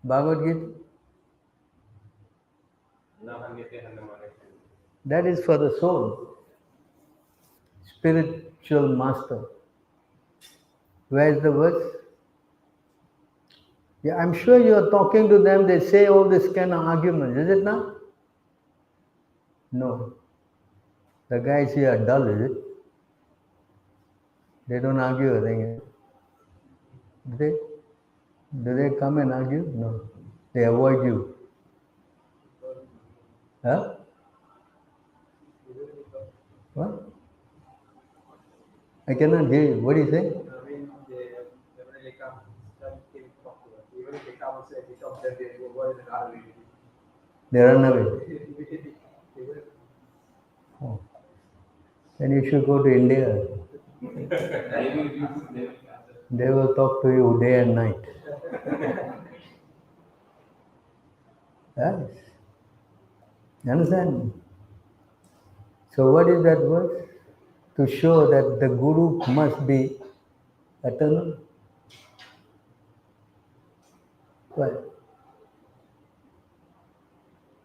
Bhagavad Gita? That is for the soul. Spiritual master. Where is the verse? Yeah, I'm sure you are talking to them, they say all this kind of arguments, is it not? No. The guys here are dull, is it? They don't argue, I think. Do they come and argue? No. They avoid you. Huh? What? I cannot hear you. What do you say? I mean, they really come. Some people talk to us. Even if they come and say, we talk that they go, what is it? Are we? They run away. Oh. Then you should go to India. They will talk to you day and night. Yes. You understand? So what is that verse? To show that the guru must be eternal. What?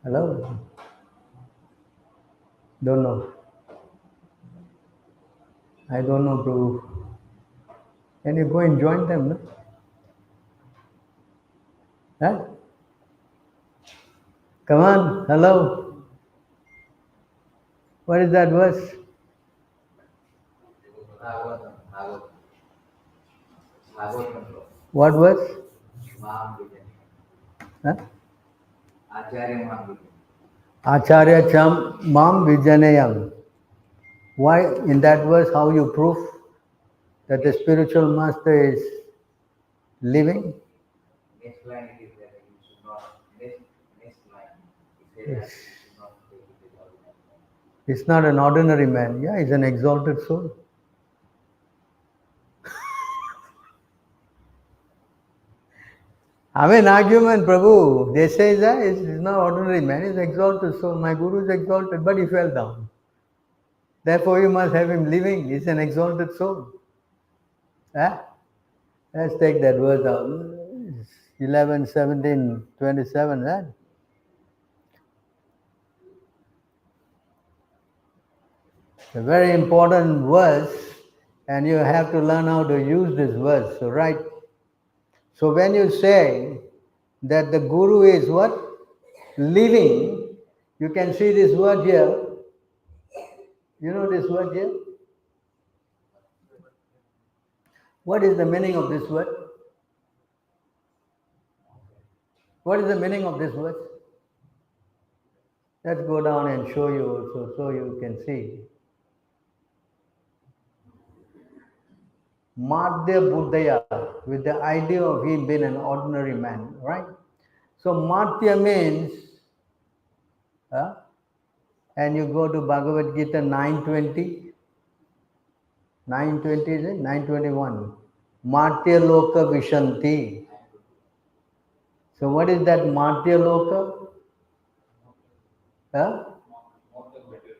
Hello? Don't know. I don't know, Prabhu. Can you go and join them? No? Huh? Come on, hello. What is that verse? What verse? Huh? Acharya Cham Mam Vijanayam. Why in that verse how you prove that the spiritual master is living? Next line it is that you should not. Next line. It Yes. says that you should not take it as ordinary. It's not an ordinary man. Yeah, he's an exalted soul. I mean, argument, Prabhu. They say that it's not ordinary man, it's exalted soul. My guru is exalted, but he fell down. Therefore, you must have him living. He's an exalted soul. Huh? Let's take that verse out. 11, 17, 27, right? A very important verse, and you have to learn how to use this verse. So, right. So, when you say that the guru is what? Living, you can see this word here. You know this word here? What is the meaning of this word? What is the meaning of this word? Let's go down and show you also so you can see. Madhya Buddhaya, with the idea of him being an ordinary man, right? So Madhya means, and you go to Bhagavad Gita 9:20. 9:20 is it? 9:21. Madhya Loka Vishanti. So what is that Madhya Loka?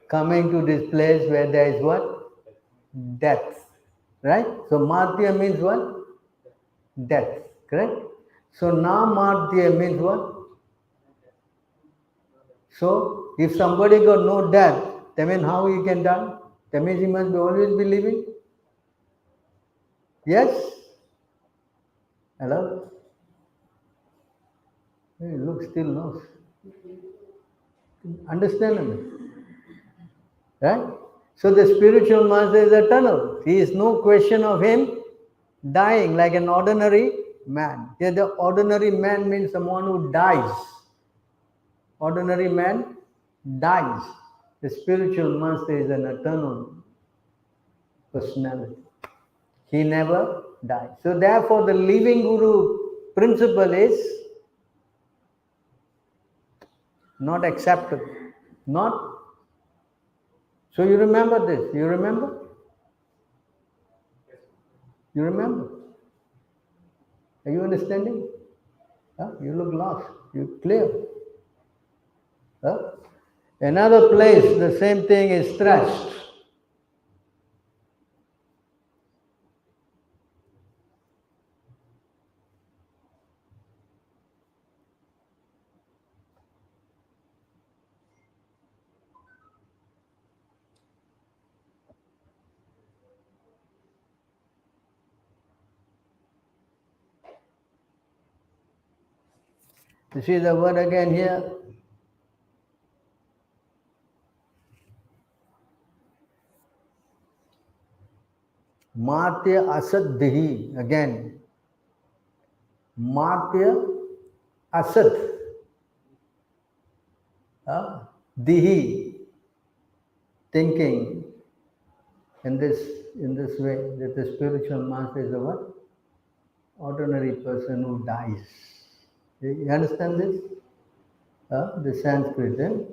Coming to this place where there is what? Death. Right? So Madhya means what? Death. Correct? So na Madhya means what? So if somebody got no death, that means how he can die? That means he must always be living? Yes? Hello? Hey, look, still knows. Understand me? Right? So the spiritual master is eternal. There is no question of him dying like an ordinary man. Here the ordinary man means someone who dies. Ordinary man dies. The spiritual master is an eternal personality. He never dies. So therefore the living guru principle is not accepted. Not. So you remember this. You remember? You remember? Are you understanding? You look lost. You clear? Another place, the same thing is stressed. You see the word again here? Matya asaddihi. Again. Matya asad. Dihi. Thinking in this way that the spiritual master is a what? Ordinary person who dies. You understand this? The Sanskrit.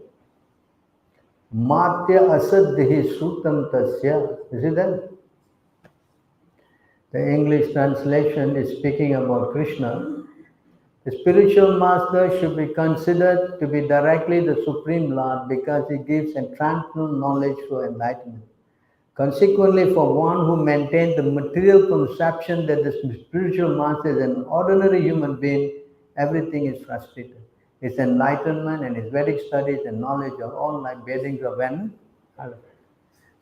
Matya asaddihi sutam tasya. You see that? The English translation is speaking about Krishna. The spiritual master should be considered to be directly the Supreme Lord because he gives a transcendental knowledge for enlightenment. Consequently, for one who maintains the material conception that the spiritual master is an ordinary human being, everything is frustrated. His enlightenment and his Vedic studies and knowledge are all like bathings of an.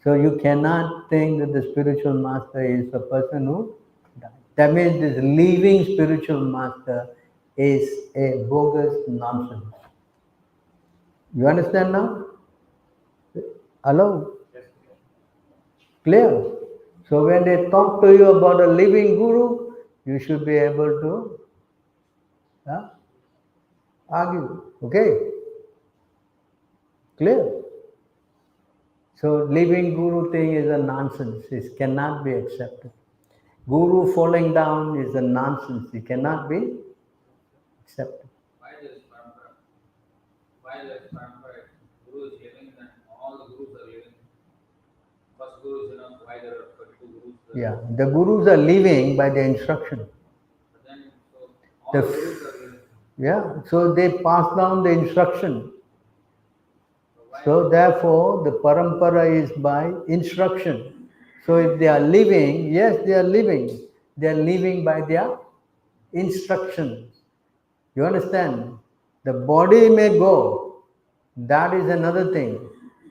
So you cannot think that the spiritual master is the person who died. That means this living spiritual master is a bogus nonsense. You understand now? Hello? Clear? So when they talk to you about a living guru, you should be able to argue. Okay? Clear? So living guru thing is a nonsense. It cannot be accepted. Guru falling down is a nonsense. It cannot be accepted. Why this parampara? Why this parampara? Guru is living and all the gurus are living. First guru is enough. Why there are 32 gurus? Yeah, the gurus are living by the instruction. But then, so all the gurus are Yeah, so they pass down the instruction. So therefore, the parampara is by instruction. So if they are living, yes, they are living. They are living by their instruction. You understand? The body may go. That is another thing.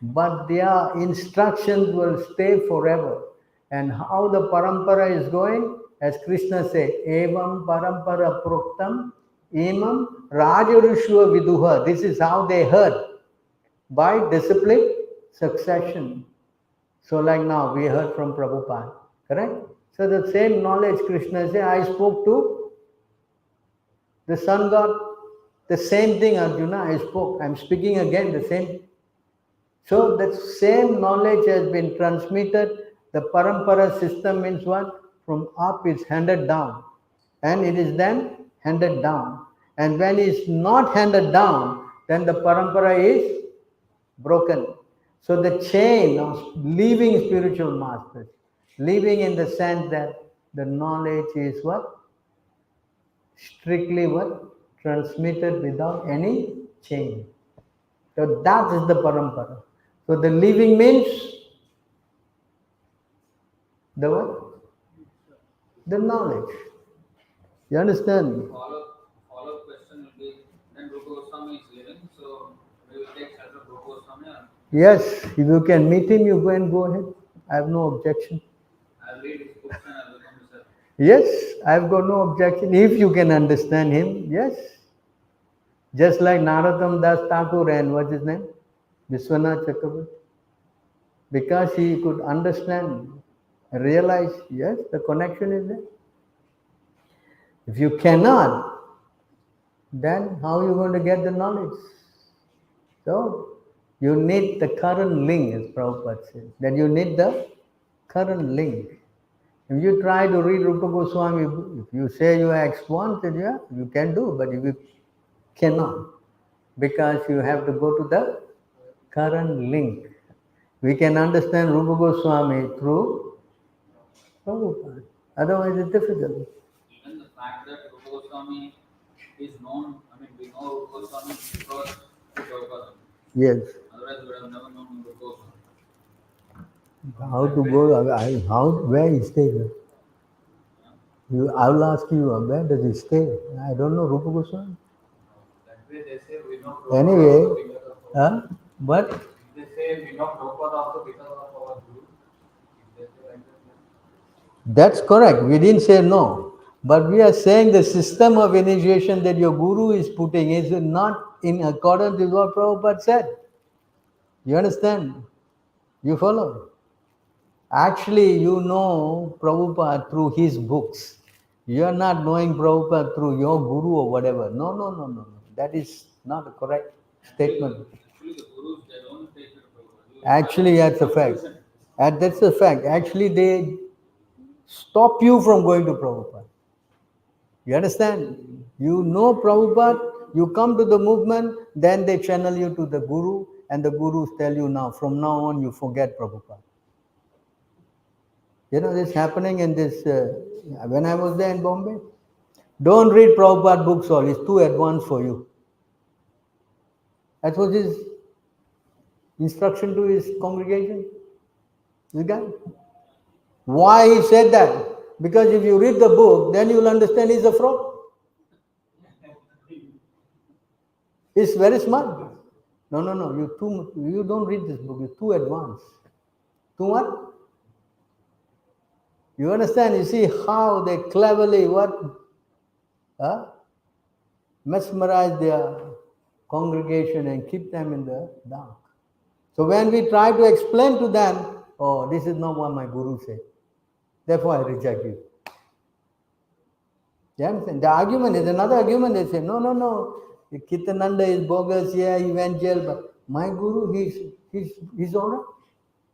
But their instructions will stay forever. And how the parampara is going? As Krishna said, Evam parampara proktam imam rajarishwa viduha. This is how they heard. By discipline, succession. So like now, we heard from Prabhupada. Correct? So the same knowledge Krishna said, I spoke to the sun god. The same thing, Arjuna, I spoke. I'm speaking again the same. So that same knowledge has been transmitted. The parampara system means what? From up is handed down. And it is then handed down. And when it's not handed down, then the parampara is broken. So the chain of living spiritual masters, living in the sense that the knowledge is what? Strictly what? Transmitted without any chain. So that is the parampara. So the living means the what? The knowledge. You understand? Follow question will be, then Rupa Goswami is living, so we will take shelter of Rupa Goswami. Yes, if you can meet him, you go ahead. I have no objection. I'll read his books and I'll become a disciple. Yes, I've got no objection. If you can understand him, yes. Just like Narottam Das Thakur and what's his name? Vishwanath Chakravarti. Because he could understand, realize, yes, the connection is there. If you cannot, then how are you going to get the knowledge? So, you need the current link, as Prabhupada said. That you need the current link. If you try to read Rupa Goswami, if you say you are expansive, yeah, you can do, but if you cannot, because you have to go to the current link. We can understand Rupa Goswami through Prabhupada. Otherwise, it's difficult. Even the fact that Rupa Goswami is known, I mean, we know Rupa Goswami because of Prabhupada. Yes. Otherwise, we would have never known Rupa Goswami. How to go? How? Where he stay? I will ask you. Where does he stay? I don't know Rupa Goswami. That way they say we know Anyway, Prabhupada because of our but They say we know Prabhupada also because of our guru. If they say like that, that's correct. We didn't say no. But we are saying the system of initiation that your guru is putting is not in accordance with what Prabhupada said. You understand? You follow? Actually, you know Prabhupada through his books. You are not knowing Prabhupada through your guru or whatever. No. That is not a correct statement. Actually, the Gurus, they don't take it to Prabhupada. Actually, that's a fact. And that's a fact. Actually, they stop you from going to Prabhupada. You understand? You know Prabhupada, you come to the movement, then they channel you to the Guru, and the Gurus tell you now, from now on, you forget Prabhupada. You know, this happening in this, when I was there in Bombay. Don't read Prabhupada books all, it's too advanced for you. That was his instruction to his congregation. This guy. Why he said that? Because if you read the book, then you will understand he's a fraud. He's very smart. No, you don't read this book, it's too advanced. Too what? You understand? You see how they cleverly mesmerize their congregation and keep them in the dark. So when we try to explain to them, oh, this is not what my guru said, therefore I reject you. You understand? The argument is another argument. They say, no, Kitananda is bogus, yeah, he went jail, but my guru, he's all right.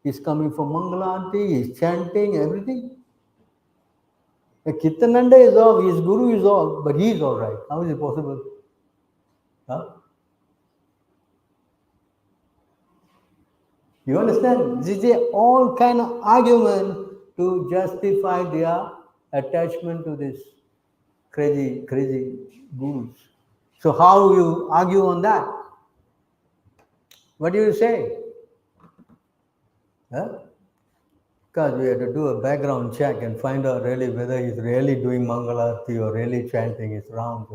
He's coming for Mangalarti, he's chanting, everything. Kitananda is off, his guru is off, but he is all right. How is it possible? Huh? You understand? This is all kind of argument to justify their attachment to this crazy gurus. So how do you argue on that? What do you say? Huh? Because we have to do a background check and find out really whether he's really doing Mangalarti or really chanting his rounds.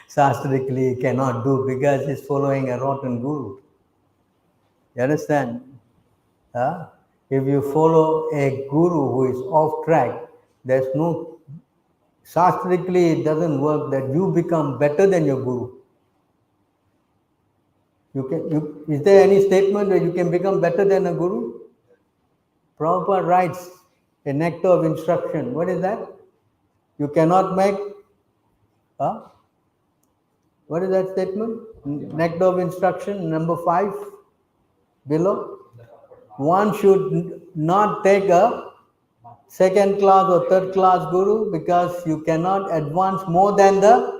Shastrically, he cannot do because he's following a rotten guru. You understand? Huh? If you follow a guru who is off track, there's no, shastrically it doesn't work that you become better than your guru. Is there any statement that you can become better than a guru? Prabhupada writes a nectar of instruction. What is that? You cannot make, huh? What is that statement? Nectar of instruction, number 5, below. One should not take a second class or third class guru because you cannot advance more than the.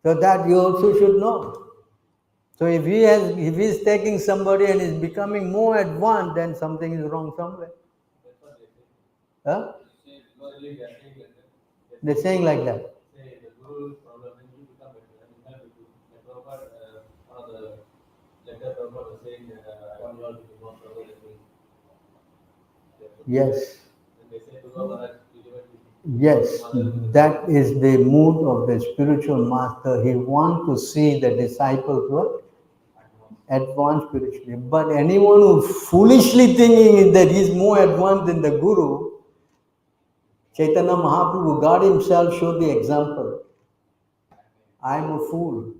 So that you also should know. So if he is taking somebody and is becoming more advanced, then something is wrong somewhere. Huh? They're saying like that. Say the Guru's problem, then you become better. And you have to do. Like Prabhupada, one of the letter Prabhupada was saying that I want you all to be more Prabhupada as well. Yes. And they say to Prabhupada, Yes, that is the mood of the spiritual master. He wants to see the disciples what? Advanced spiritually. But anyone who foolishly thinking that he is more advanced than the Guru, Chaitanya Mahaprabhu, God himself showed the example. I am a fool.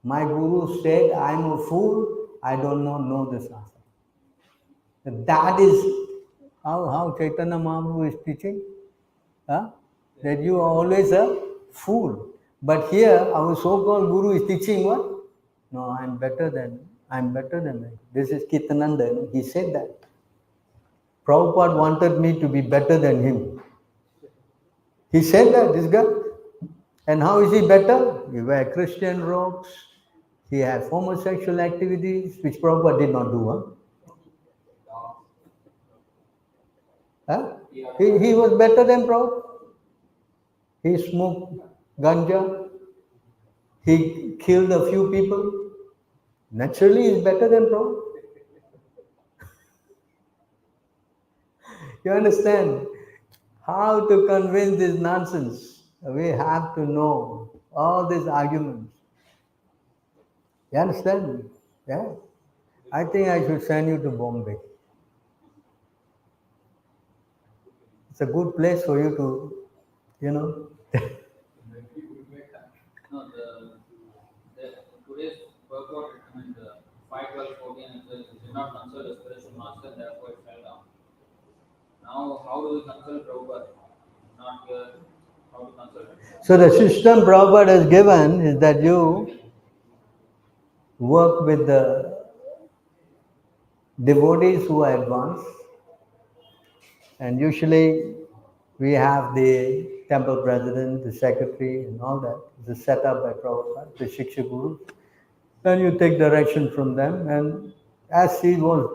My Guru said, I am a fool. I don't know the Shastra. That is how Chaitanya Mahaprabhu is teaching. Huh? That you are always a fool. But here, our so-called Guru is teaching what? No, I'm better than that. This is Kirtananda. He said that. Prabhupada wanted me to be better than him. He said that, this guy. And how is he better? He wear Christian robes. He has homosexual activities, which Prabhupada did not do. Huh? He was better than Prabhupada. He smoked ganja. He killed a few people. Naturally, he's better than Prabhupada. You understand? How to convince this nonsense? We have to know all these arguments. You understand? Yeah? I think I should send you to Bombay. It's a good place for you to, no, today's purport, I mean, the 5, 12, 14, and 12, did not consult the spiritual master, therefore it fell down. Now, how do we consult Prabhupada? Not here, how to consult him? So the system Prabhupada has given is that you work with the devotees who are advanced, and usually we have the temple president, the secretary, and all that. It's set up by Prabhupada, the Shiksha Guru. And you take direction from them. And as he was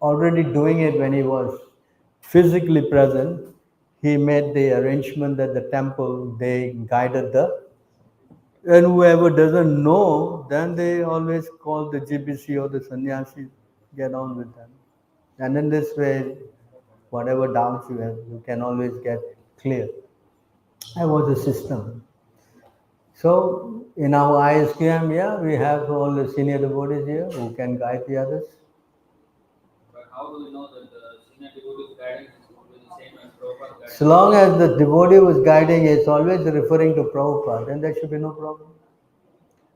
already doing it when he was physically present, he made the arrangement that the temple, they guided and whoever doesn't know, then they always call the GBC or the sannyasi, get on with them. And in this way, whatever doubts you have, you can always get clear. That was the system. So in our ISQM, yeah, we have all the senior devotees here who can guide the others. But how do we know that the senior devotee's guidance is always the same as Prabhupada's guidance? So long as the devotee was guiding, it's always referring to Prabhupada, then there should be no problem.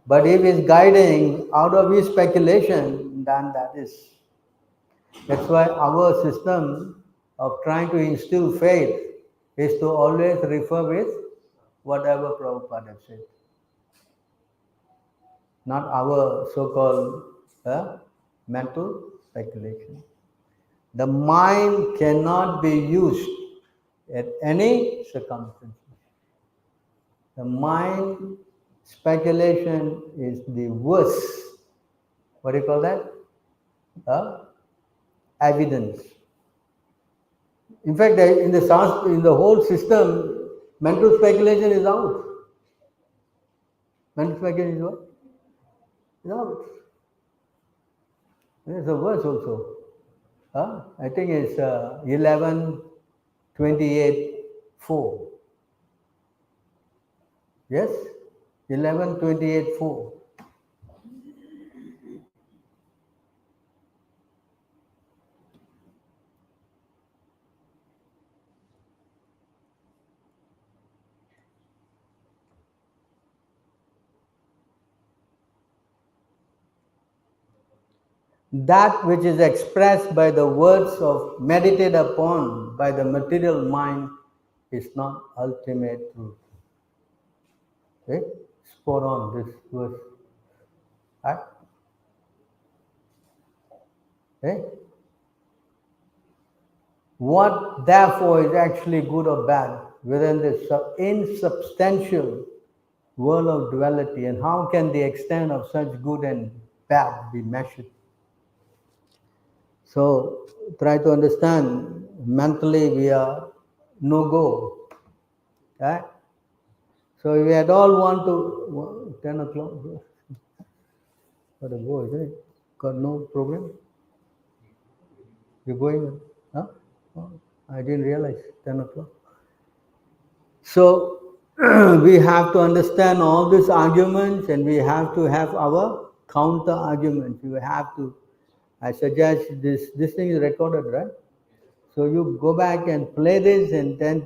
But if he's guiding out of his speculation, then that's why our system of trying to instill faith is to always refer with whatever Prabhupada has said. Not our so-called mental speculation. The mind cannot be used at any circumstances. The mind speculation is the worst. What do you call that? Evidence. In fact, in the whole system, Mental speculation is out. Mental speculation is what? Is out. There's a verse also. I think it's 11:28:4. Yes? 11:28:4. That which is expressed by the words of meditated upon by the material mind is not ultimate truth. Okay? Spot on this verse. Right? Okay? What therefore is actually good or bad within this insubstantial world of duality, and how can the extent of such good and bad be measured? So try to understand, mentally we are no go. Right? So we had all want to 10 o'clock. Got to go, isn't it? Got no program? You're going? Huh? Oh, I didn't realize 10 o'clock. So we have to understand all these arguments, and we have to have our counter arguments. You have to, I suggest this thing is recorded, right? So you go back and play this, and then,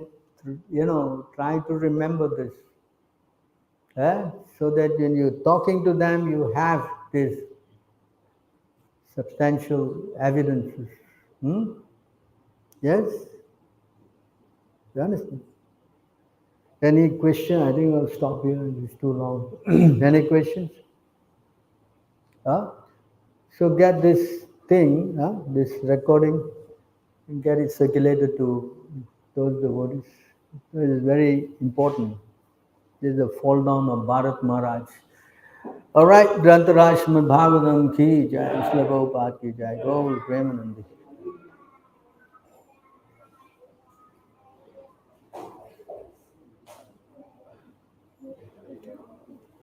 try to remember this. So that when you're talking to them, you have this substantial evidences. Yes? You understand? Any question? I think I'll stop here. It's too long. Any questions? So get this thing, this recording, and get it circulated to those devotees. It is very important. This is a fall down of Bharat Maharaj. All right, Grantaraj Srimad Bhagavatam ki jai, Srila Prabhupada ki jai, Gaur Premanandi.